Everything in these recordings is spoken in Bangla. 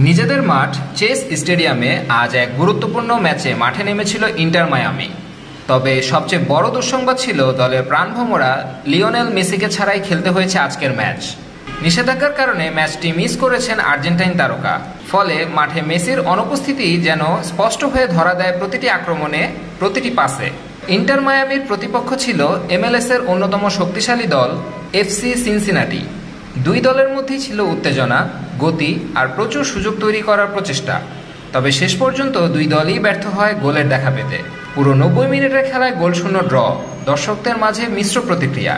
নিজেদের মাঠ চেস স্টেডিয়ামে আজ এক গুরুত্বপূর্ণ ম্যাচে মাঠে নেমেছিল ইন্টার মায়ামি। তবে সবচেয়ে বড় দুঃসংবাদ ছিল দলের প্রাণভোমরা লিওনেল মেসিকে ছাড়াই খেলতে হয়েছে আজকের ম্যাচ। নিষেধাজ্ঞার কারণে ম্যাচটি মিস করেছেন আর্জেন্টাইন তারকা। ফলে মাঠে মেসির অনুপস্থিতি যেন স্পষ্ট হয়ে ধরা দেয় প্রতিটি আক্রমণে, প্রতিটি পাসে। ইন্টার মায়ামির প্রতিপক্ষ ছিল MLS এর অন্যতম শক্তিশালী দল এফসি সিনসিনাটি। দুই দলের মধ্যেই ছিল উত্তেজনা, গতি আর প্রচুর সুযোগ তৈরি করার প্রচেষ্টা। তবে শেষ পর্যন্ত দুই দলই ব্যর্থ হয় গোলের দেখা পেতে। পুরো 90 মিনিটের খেলায় গোলশূন্য ড্র, দর্শকদের মাঝে মিশ্র প্রতিক্রিয়া।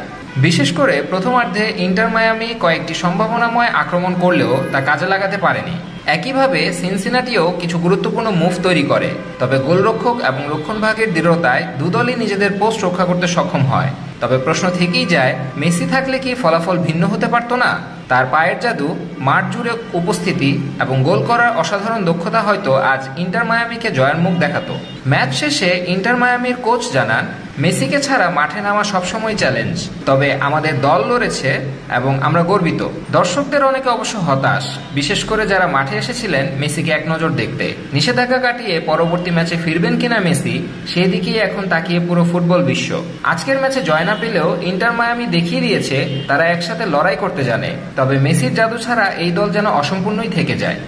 বিশেষ করে প্রথমার্ধে ইন্টার মায়ামি কয়েকটি সম্ভাবনাময় আক্রমণ করলেও তা কাজে লাগাতে পারেনি। একইভাবে সিনসিনাটিও কিছু গুরুত্বপূর্ণ মুভ তৈরি করে, তবে গোলরক্ষক এবং রক্ষণভাগের দৃঢ়তায় দুদলই নিজেদের পোস্ট রক্ষা করতে সক্ষম হয়। তবে প্রশ্ন থেকেই যায়, মেসি থাকলে কি ফলাফল ভিন্ন হতে পারত না? তার পায়ের জাদু, মাঠ জুড়ে উপস্থিতি এবং গোল করার অসাধারণ দক্ষতা হয়তো আজ ইন্টার মায়ামিকে জয়ের মুখ দেখাতো। ম্যাচ শেষে ইন্টার মায়ামির কোচ জানান, মেসিকে ছাড়া মাঠে নামা সবসময় চ্যালেঞ্জ, তবে আমাদের দল লড়েছে এবং আমরা গর্বিত। দর্শকদের অনেকে অবশ্য হতাশ, বিশেষ করে যারা মাঠে এসেছিলেন মেসিকে এক নজর দেখতে। নিষেধাজ্ঞা কাটিয়ে পরবর্তী ম্যাচে ফিরবেন কিনা মেসি, সেদিকেই এখন তাকিয়ে পুরো ফুটবল বিশ্ব। আজকের ম্যাচে জয় না পেলেও ইন্টার মায়ামি দেখিয়ে দিয়েছে তারা একসাথে লড়াই করতে জানে। তবে মেসির জাদু ছাড়া এই দল যেন অসম্পূর্ণই থেকে যায়।